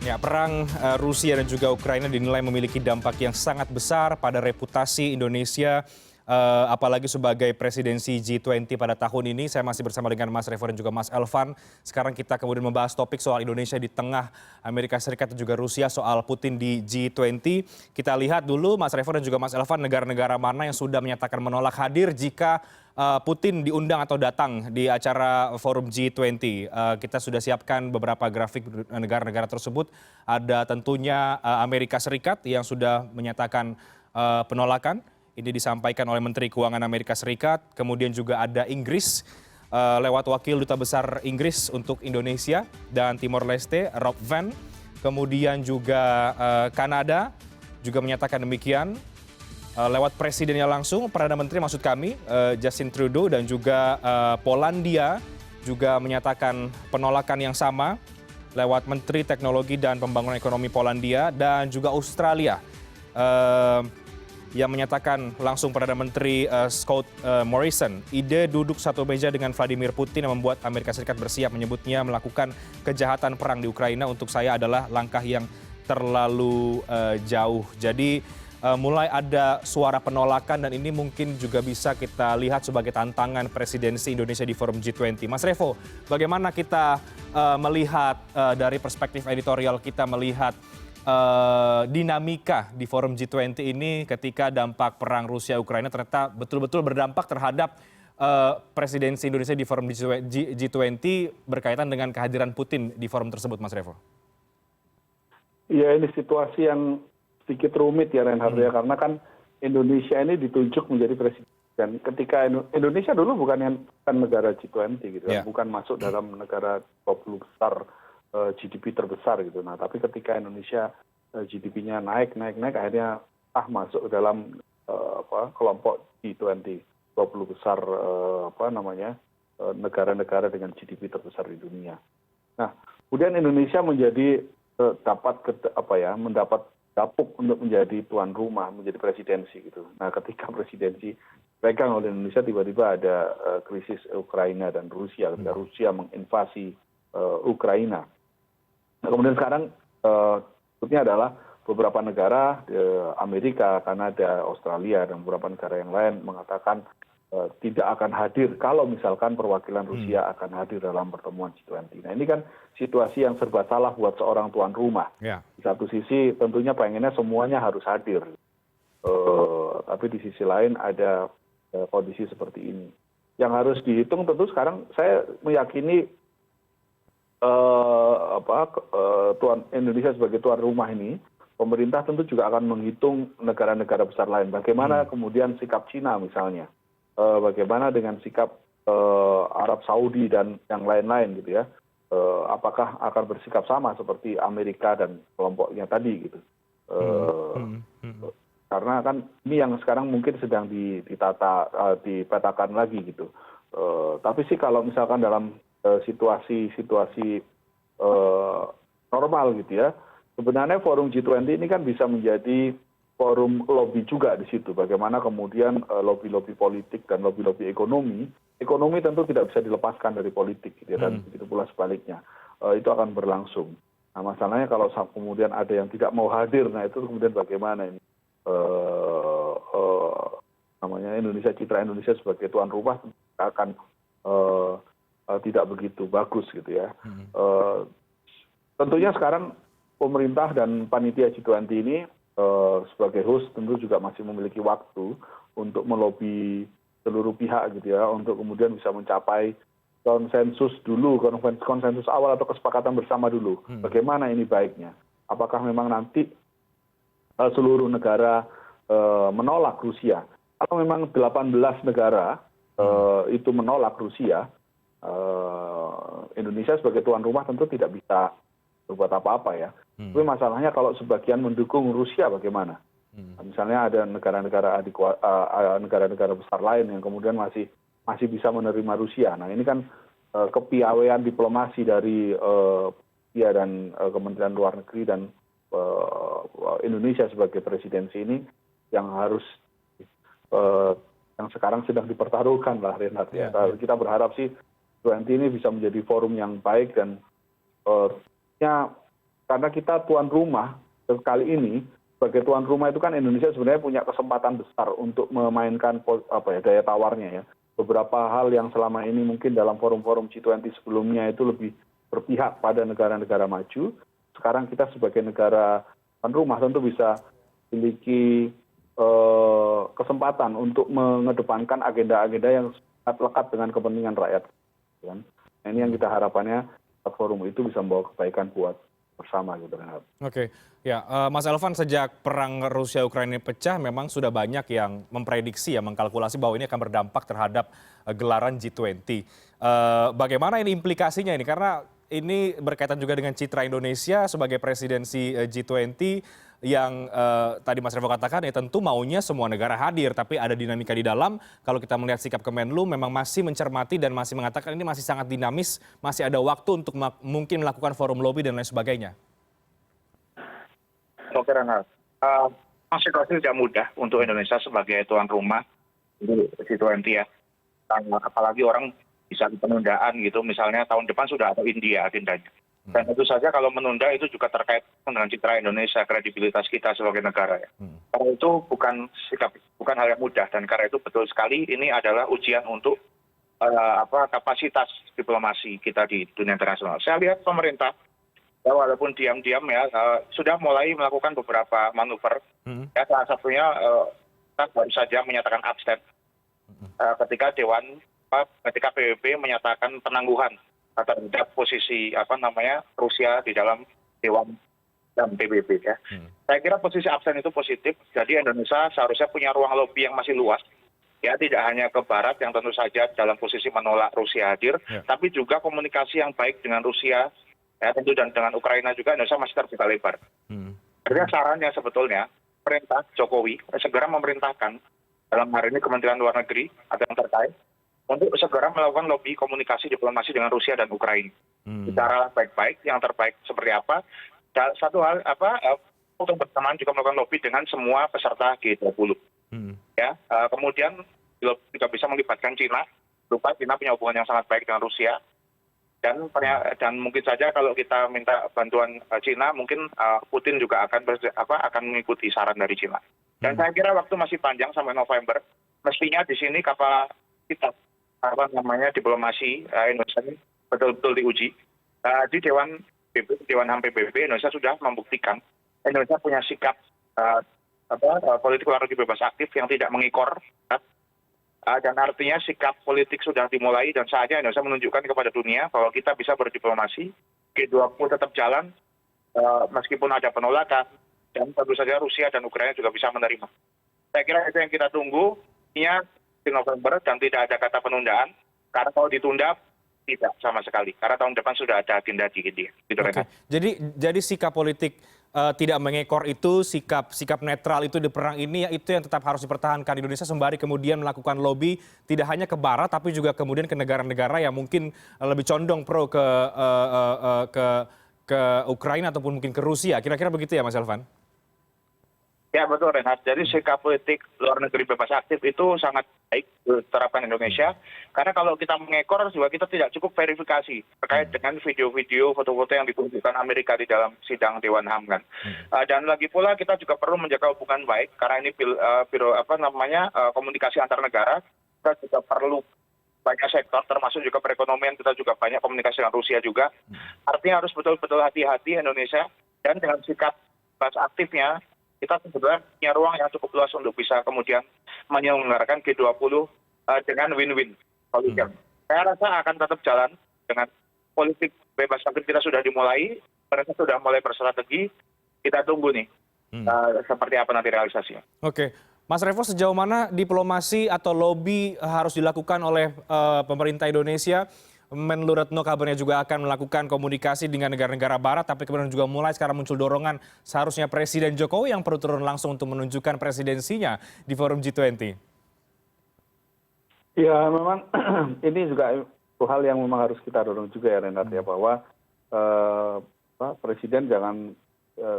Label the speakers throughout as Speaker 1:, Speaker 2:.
Speaker 1: Ya, perang Rusia dan juga Ukraina dinilai memiliki dampak yang sangat besar pada reputasi Indonesia, apalagi sebagai presidensi G20 pada tahun ini. Saya masih bersama dengan Mas Revo dan juga Mas Elvan. Sekarang kita kemudian membahas topik soal Indonesia di tengah Amerika Serikat dan juga Rusia, soal Putin di G20. Kita lihat dulu, Mas Revo dan juga Mas Elvan, negara-negara mana yang sudah menyatakan menolak hadir jika Putin diundang atau datang di acara forum G20. Kita sudah siapkan beberapa grafik negara-negara tersebut. Ada tentunya Amerika Serikat yang sudah menyatakan penolakan. Ini disampaikan oleh Menteri Keuangan Amerika Serikat. Kemudian juga ada Inggris lewat wakil duta besar Inggris untuk Indonesia dan Timor Leste, Rob Van. Kemudian juga Kanada juga menyatakan demikian. Lewat presidennya langsung, Perdana Menteri maksud kami, Justin Trudeau, dan juga Polandia juga menyatakan penolakan yang sama lewat Menteri Teknologi dan Pembangunan Ekonomi Polandia, dan juga Australia yang menyatakan langsung Perdana Menteri Scott Morrison, ide duduk satu meja dengan Vladimir Putin yang membuat Amerika Serikat bersiap, menyebutnya melakukan kejahatan perang di Ukraina untuk saya adalah langkah yang terlalu jauh. Jadi mulai ada suara penolakan, dan ini mungkin juga bisa kita lihat sebagai tantangan presidensi Indonesia di forum G20. Mas Revo, bagaimana kita melihat dari perspektif editorial kita melihat dinamika di forum G20 ini ketika dampak perang Rusia-Ukraina ternyata betul-betul berdampak terhadap presidensi Indonesia di forum G20 berkaitan dengan kehadiran Putin di forum tersebut, Mas Revo?
Speaker 2: Ya, ini situasi yang sedikit rumit ya, Reinhardt, ya, karena kan Indonesia ini ditunjuk menjadi presiden. Dan ketika Indonesia dulu bukan negara G20 gitu, bukan masuk dalam negara 20 besar GDP terbesar gitu. Nah, tapi ketika Indonesia GDP-nya naik, akhirnya masuk ke dalam kelompok G20, 20 besar negara-negara dengan GDP terbesar di dunia. Nah, kemudian Indonesia menjadi mendapat dapuk untuk menjadi tuan rumah, menjadi presidensi gitu. Nah, ketika presidensi pegang oleh Indonesia, tiba-tiba ada krisis Ukraina dan Rusia, ketika Rusia menginvasi Ukraina. Nah, kemudian sekarang berikutnya adalah beberapa negara, Amerika, Kanada, Australia, dan beberapa negara yang lain mengatakan tidak akan hadir kalau misalkan perwakilan Rusia akan hadir dalam pertemuan G20. Nah, ini kan situasi yang serba salah buat seorang tuan rumah. Di satu sisi tentunya pengennya semuanya harus hadir, tapi di sisi lain ada kondisi seperti ini. Yang harus dihitung tentu sekarang saya meyakini Indonesia sebagai tuan rumah ini, pemerintah tentu juga akan menghitung negara-negara besar lain. Bagaimana kemudian sikap Cina misalnya. Bagaimana dengan sikap Arab Saudi dan yang lain-lain gitu ya, apakah akan bersikap sama seperti Amerika dan kelompoknya tadi gitu, karena kan ini yang sekarang mungkin sedang dipetakan lagi gitu, tapi sih kalau misalkan dalam situasi normal gitu ya, sebenarnya forum G20 ini kan bisa menjadi forum lobby juga di situ. Bagaimana kemudian lobby-lobby politik dan lobby-lobby ekonomi tentu tidak bisa dilepaskan dari politik, gitu ya, dan begitu pula sebaliknya. Itu akan berlangsung. Nah, masalahnya kalau kemudian ada yang tidak mau hadir, nah itu kemudian bagaimana ini Indonesia, citra Indonesia sebagai tuan rumah akan tidak begitu bagus gitu ya. Tentunya sekarang pemerintah dan panitia G20 ini sebagai host tentu juga masih memiliki waktu untuk melobi seluruh pihak gitu ya, untuk kemudian bisa mencapai konsensus dulu, konsensus awal atau kesepakatan bersama dulu. Bagaimana ini baiknya? Apakah memang nanti seluruh negara menolak Rusia? Kalau memang 18 negara itu menolak Rusia, Indonesia sebagai tuan rumah tentu tidak bisa berbuat apa-apa ya. Tapi masalahnya kalau sebagian mendukung Rusia bagaimana? Misalnya ada negara-negara besar lain yang kemudian masih bisa menerima Rusia. Nah, ini kan kepiawaian diplomasi dari Rusia dan Kementerian Luar Negeri dan Indonesia sebagai presidensi ini yang harus yang sekarang sedang dipertaruhkan lah, Reinhardt ya. Kita berharap sih G20 ini bisa menjadi forum yang baik dan karena kita tuan rumah kali ini, sebagai tuan rumah itu kan Indonesia sebenarnya punya kesempatan besar untuk memainkan daya tawarnya ya. Beberapa hal yang selama ini mungkin dalam forum-forum G20 sebelumnya itu lebih berpihak pada negara-negara maju. Sekarang kita sebagai negara tuan rumah tentu bisa memiliki kesempatan untuk mengedepankan agenda-agenda yang sangat lekat dengan kepentingan rakyat. Kan? Nah, ini yang kita harapannya forum itu bisa membawa kebaikan buat bersama gitu kan.
Speaker 1: Oke, ya, Mas Elvan, sejak perang Rusia-Ukraina pecah, memang sudah banyak yang memprediksi, ya, mengkalkulasi bahwa ini akan berdampak terhadap gelaran G20. Bagaimana ini implikasinya ini? Karena ini berkaitan juga dengan citra Indonesia sebagai presidensi G20 yang tadi Mas Revo katakan ya tentu maunya semua negara hadir, tapi ada dinamika di dalam. Kalau kita melihat sikap Kemenlu memang masih mencermati dan masih mengatakan ini masih sangat dinamis, masih ada waktu untuk mungkin melakukan forum lobby dan lain sebagainya.
Speaker 3: Oke, Renat. Situasi tidak mudah untuk Indonesia sebagai tuan rumah di G20 ya. Apalagi orang bisa penundaan gitu, misalnya tahun depan sudah ada India agendanya. Dan tentu saja kalau menunda itu juga terkait dengan citra Indonesia, kredibilitas kita sebagai negara ya. Karena itu bukan hal yang mudah, dan karena itu betul sekali ini adalah ujian untuk kapasitas diplomasi kita di dunia internasional. Saya lihat pemerintah walaupun diam-diam ya sudah mulai melakukan beberapa manuver. Ya, salah satunya kita baru saja menyatakan abstain ketika PBB menyatakan penangguhan terhadap posisi Rusia di dalam Dewan dan PBB ya. Saya kira posisi absen itu positif. Jadi Indonesia seharusnya punya ruang lobby yang masih luas. Ya, tidak hanya ke Barat yang tentu saja dalam posisi menolak Rusia hadir, tapi juga komunikasi yang baik dengan Rusia, ya tentu, dan dengan Ukraina juga Indonesia masih terbuka lebar. Jadi sarannya sebetulnya perintah Jokowi segera memerintahkan dalam hari ini Kementerian Luar Negeri atau yang terkait untuk segera melakukan lobby komunikasi diplomasi dengan Rusia dan Ukraina. Bicara baik-baik, yang terbaik seperti apa. Dan satu hal untuk bersamaan juga melakukan lobby dengan semua peserta G20. Ya, kemudian juga bisa melibatkan Cina. Lupa Cina punya hubungan yang sangat baik dengan Rusia. Dan mungkin saja kalau kita minta bantuan Cina, mungkin Putin juga akan mengikuti saran dari Cina. Dan saya kira waktu masih panjang sampai November. Mestinya di sini kapasitas diplomasi Indonesia ini betul-betul diuji. Di Dewan HAM PBB Indonesia sudah membuktikan Indonesia punya sikap politik luar negeri bebas aktif yang tidak mengikor. Dan artinya sikap politik sudah dimulai dan saatnya Indonesia menunjukkan kepada dunia bahwa kita bisa berdiplomasi. G20 tetap jalan meskipun ada penolakan, dan tentu saja Rusia dan Ukraina juga bisa menerima. Saya kira itu yang kita tunggu di November, dan tidak ada kata penundaan, karena kalau ditunda tidak sama sekali, karena tahun depan sudah ada agenda di India. Gitu,
Speaker 1: okay. Jadi sikap politik tidak mengekor itu, sikap netral itu di perang ini, ya itu yang tetap harus dipertahankan Indonesia sembari kemudian melakukan lobby tidak hanya ke Barat tapi juga kemudian ke negara-negara yang mungkin lebih condong pro ke Ukraina ataupun mungkin ke Rusia. Kira-kira begitu ya, Mas Elvan?
Speaker 3: Ya betul, Renhat. Jadi sikap politik luar negeri bebas aktif itu sangat baik diterapkan Indonesia. Karena kalau kita mengekor juga kita tidak cukup verifikasi terkait dengan video-video, foto-foto yang ditunjukkan Amerika di dalam sidang Dewan HAM kan. Dan lagi pula kita juga perlu menjaga hubungan baik karena ini komunikasi antar negara. Kita juga perlu banyak sektor termasuk juga perekonomian, kita juga banyak komunikasi dengan Rusia juga. Artinya harus betul-betul hati-hati Indonesia, dan dengan sikap bebas aktifnya kita sebetulnya punya ruang yang cukup luas untuk bisa kemudian menyelenggarakan G20 dengan win-win solution. Saya rasa akan tetap jalan dengan politik bebas aktif kita sudah dimulai, mereka sudah mulai berstrategi, kita tunggu nih seperti apa nanti realisasinya.
Speaker 1: Oke. Mas Revo, sejauh mana diplomasi atau lobby harus dilakukan oleh pemerintah Indonesia? Menlu Retno kabarnya juga akan melakukan komunikasi dengan negara-negara Barat, tapi kemudian juga mulai sekarang muncul dorongan seharusnya Presiden Jokowi yang perlu turun langsung untuk menunjukkan presidensinya di forum G20.
Speaker 2: Ya memang ini juga hal yang memang harus kita dorong juga ya, Renat, ya, bahwa Presiden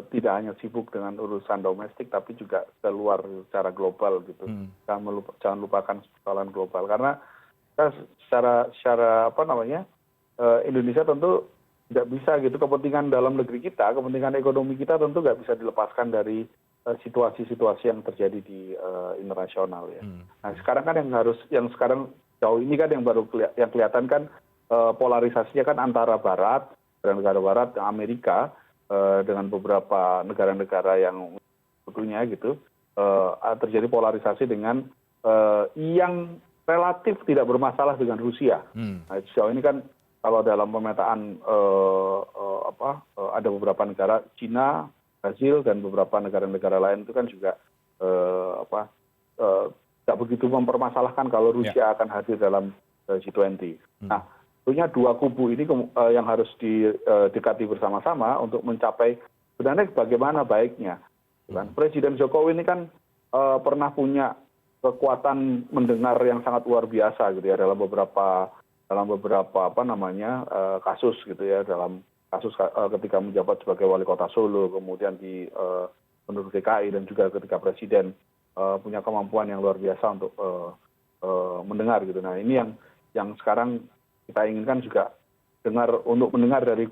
Speaker 2: tidak hanya sibuk dengan urusan domestik tapi juga keluar secara global gitu. Jangan lupakan persoalan global, karena secara Indonesia tentu tidak bisa gitu, kepentingan dalam negeri kita, kepentingan ekonomi kita tentu nggak bisa dilepaskan dari situasi-situasi yang terjadi di internasional ya. Nah sekarang kan yang sekarang jauh ini kan yang baru yang kelihatan kan polarisasinya kan antara Barat dan negara Barat, Amerika dengan beberapa negara-negara yang sebetulnya gitu terjadi polarisasi dengan yang relatif tidak bermasalah dengan Rusia. Nah sejauh ini kan kalau dalam pemetaan ada beberapa negara, Cina, Brazil dan beberapa negara-negara lain itu kan juga tidak begitu mempermasalahkan kalau Rusia akan hadir dalam G20. Nah, tentunya dua kubu ini yang harus didekati bersama-sama untuk mencapai sebenarnya bagaimana baiknya. Presiden Jokowi ini kan pernah punya kekuatan mendengar yang sangat luar biasa gitu ya dalam beberapa kasus gitu ya, dalam kasus ketika menjabat sebagai wali kota Solo, kemudian di Gubernur DKI dan juga ketika presiden punya kemampuan yang luar biasa untuk mendengar gitu. Nah ini yang sekarang kita inginkan juga mendengar dari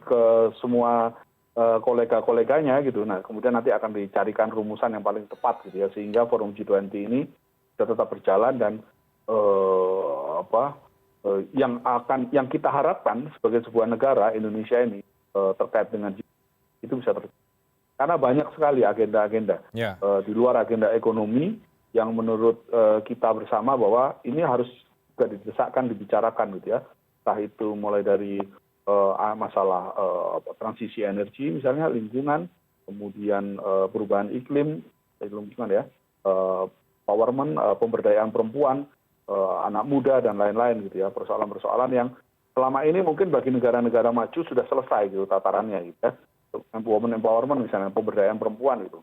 Speaker 2: semua kolega-koleganya gitu. Nah kemudian nanti akan dicarikan rumusan yang paling tepat gitu ya, sehingga forum G20 ini bisa tetap berjalan dan yang kita harapkan sebagai sebuah negara Indonesia ini terkait dengan itu bisa terjadi. Karena banyak sekali agenda-agenda di luar agenda ekonomi yang menurut kita bersama bahwa ini harus juga didesakkan, dibicarakan gitu ya. Entah itu mulai dari masalah transisi energi misalnya, lingkungan, kemudian perubahan iklim, empowerment, pemberdayaan perempuan, anak muda dan lain-lain gitu ya. Persoalan-persoalan yang selama ini mungkin bagi negara-negara maju sudah selesai gitu tatarannya gitu ya. Empowerment misalnya, pemberdayaan perempuan gitu.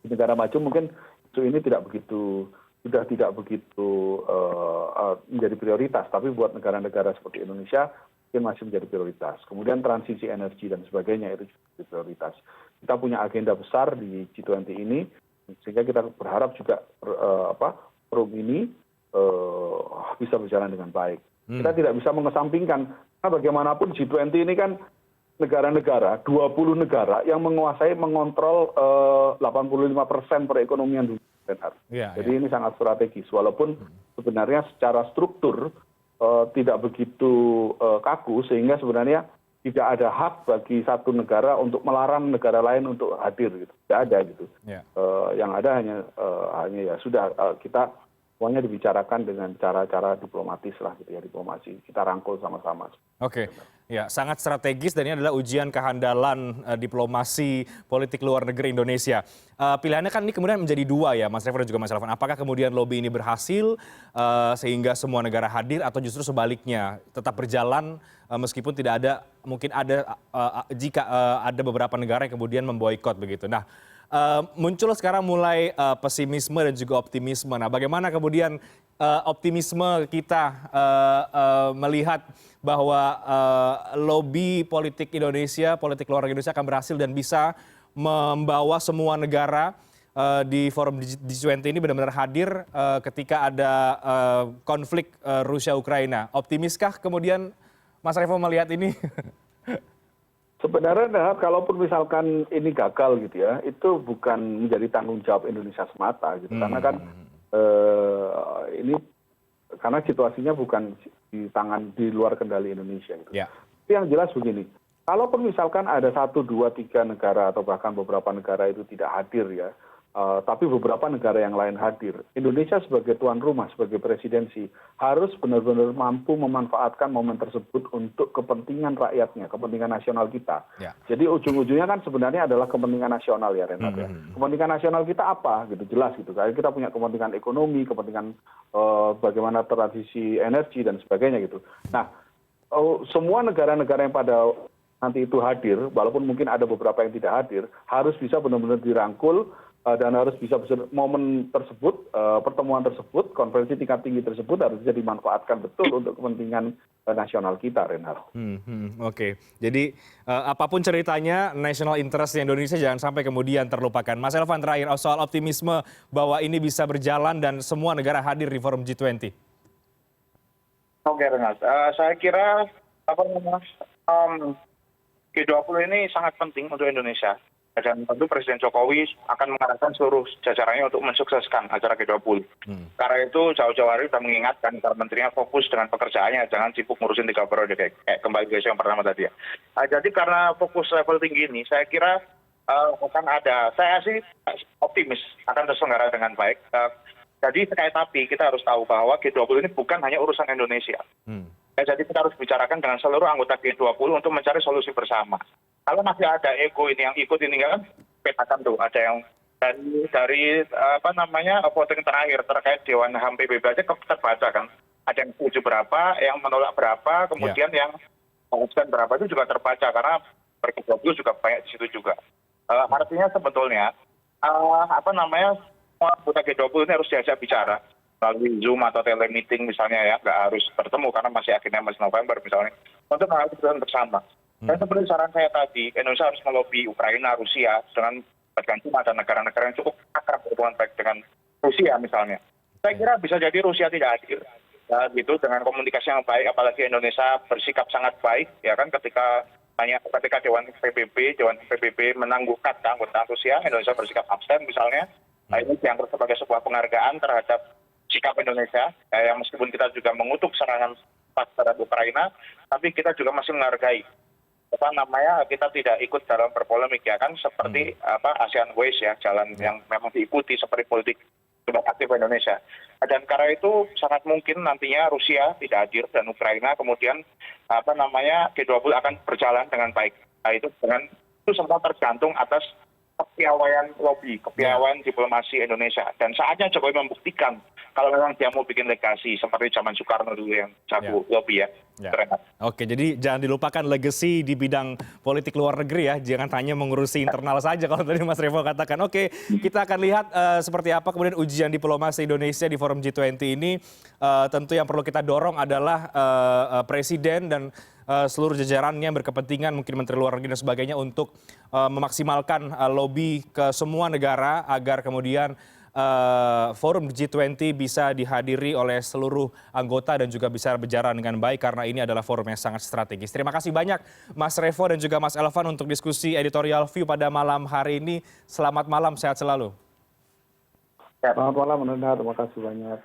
Speaker 2: Di negara maju mungkin isu ini sudah tidak begitu menjadi prioritas, tapi buat negara-negara seperti Indonesia mungkin masih menjadi prioritas. Kemudian transisi energi dan sebagainya itu juga menjadi prioritas. Kita punya agenda besar di G20 ini, sehingga kita berharap juga forum ini bisa berjalan dengan baik. Kita tidak bisa mengesampingkan, karena bagaimanapun G20 ini kan negara-negara, 20 negara yang mengontrol 85% perekonomian dunia. Jadi ini sangat strategis, walaupun sebenarnya secara struktur tidak begitu kaku, sehingga sebenarnya tidak ada hak bagi satu negara untuk melarang negara lain untuk hadir gitu. Tidak ada gitu. Yang ada hanya ya sudah kita semuanya dibicarakan dengan cara-cara diplomatis lah gitu ya, diplomasi. Kita rangkul sama-sama.
Speaker 1: Oke, ya sangat strategis dan ini adalah ujian kehandalan diplomasi politik luar negeri Indonesia. Pilihannya kan ini kemudian menjadi dua ya, Mas Revo dan juga Mas Elvan. Apakah kemudian lobby ini berhasil sehingga semua negara hadir, atau justru sebaliknya tetap berjalan meskipun tidak ada, mungkin ada jika ada beberapa negara yang kemudian memboikot begitu. Nah, muncul sekarang mulai pesimisme dan juga optimisme. Nah, bagaimana kemudian optimisme kita melihat bahwa lobby politik Indonesia, politik luar Indonesia akan berhasil dan bisa membawa semua negara di forum G20 ini benar-benar hadir ketika ada konflik Rusia-Ukraina. Optimiskah kemudian Mas Revo melihat ini?
Speaker 2: Sebenarnya kalaupun misalkan ini gagal gitu ya, itu bukan menjadi tanggung jawab Indonesia semata gitu. Karena kan ini karena situasinya bukan di luar kendali Indonesia gitu. Tapi yang jelas begini, kalaupun misalkan ada 1, 2, 3 negara atau bahkan beberapa negara itu tidak hadir ya, tapi beberapa negara yang lain hadir, Indonesia sebagai tuan rumah, sebagai presidensi harus benar-benar mampu memanfaatkan momen tersebut untuk kepentingan rakyatnya, kepentingan nasional kita. Jadi ujung-ujungnya kan sebenarnya adalah kepentingan nasional ya Renat ya. Kepentingan nasional kita apa gitu, jelas gitu. Kayak kita punya kepentingan ekonomi, kepentingan bagaimana transisi energi dan sebagainya gitu. Nah, semua negara-negara yang pada nanti itu hadir, walaupun mungkin ada beberapa yang tidak hadir, harus bisa benar-benar dirangkul dan harus bisa momen tersebut, pertemuan tersebut, konferensi tingkat tinggi tersebut harus bisa dimanfaatkan betul untuk kepentingan nasional kita, Reinhardt.
Speaker 1: Oke, jadi apapun ceritanya, national interest di Indonesia jangan sampai kemudian terlupakan. Mas Elvan, terakhir soal optimisme bahwa ini bisa berjalan dan semua negara hadir di forum G20.
Speaker 3: Oke, Renat. Saya kira G20 ini sangat penting untuk Indonesia. Dan tentu Presiden Jokowi akan mengarahkan seluruh jajarannya untuk mensukseskan acara G20. Karena itu jauh-jauh hari sudah mengingatkan para menterinya fokus dengan pekerjaannya, jangan sibuk ngurusin 3 periode kayak kembali ke isu yang pertama tadi ya. Jadi karena fokus level tinggi ini, saya kira akan ada, saya sih optimis akan terselenggara dengan baik. Jadi sekali tapi kita harus tahu bahwa G20 ini bukan hanya urusan Indonesia. Jadi kita harus bicarakan dengan seluruh anggota G20 untuk mencari solusi bersama. Kalau masih ada ego ini yang ikut ini kan petakan tuh, ada yang dari voting terakhir terkait Dewan HAM PBB aja terbaca kan. Ada yang setuju berapa, yang menolak berapa, kemudian yang abstain berapa itu juga terbaca karena G20 juga banyak di situ juga. Artinya sebetulnya semua anggota G20 ini harus diajak bicara melalui Zoom atau telemeeting misalnya ya, nggak harus bertemu karena masih akhirnya masih November misalnya, untuk mengambil keputusan bersama. Dan seperti saran saya tadi, Indonesia harus melobi Ukraina, Rusia dengan melibatkan China dan negara-negara yang cukup akrab berhubungan baik dengan Rusia misalnya. Saya kira bisa jadi Rusia tidak hadir gitu dengan komunikasi yang baik, apalagi Indonesia bersikap sangat baik ya kan ketika Dewan PBB menangguhkan keanggotaan Rusia, Indonesia bersikap abstain misalnya. Nah, ini dianggap sebagai sebuah penghargaan terhadap sikap Indonesia, yang meskipun kita juga mengutuk serangan terhadap Ukraina, tapi kita juga masih menghargai kita tidak ikut dalam berpolemik ya kan, seperti ASEAN Ways ya, jalan yang memang diikuti seperti politik aktif Indonesia. Dan karena itu sangat mungkin nantinya Rusia tidak hadir dan Ukraina kemudian G20 akan berjalan dengan baik. Nah, itu semua tergantung atas kepiawaian lobby, kepiawaian diplomasi Indonesia. Dan saatnya Jokowi membuktikan kalau memang dia mau bikin legasi seperti zaman Soekarno dulu yang jago lobby ya.
Speaker 1: Oke, jadi jangan dilupakan legacy di bidang politik luar negeri ya. Jangan hanya mengurusi internal saja kalau tadi Mas Revo katakan. Oke, kita akan lihat seperti apa kemudian ujian diplomasi Indonesia di forum G20 ini. Tentu yang perlu kita dorong adalah Presiden dan seluruh jajarannya yang berkepentingan, mungkin Menteri Luar Negeri dan sebagainya, untuk memaksimalkan lobby ke semua negara agar kemudian forum G20 bisa dihadiri oleh seluruh anggota dan juga bisa berjalan dengan baik karena ini adalah forum yang sangat strategis. Terima kasih banyak Mas Revo dan juga Mas Elvan untuk diskusi editorial view pada malam hari ini. Selamat malam, sehat selalu.
Speaker 2: Selamat malam, Menanda. Terima kasih banyak.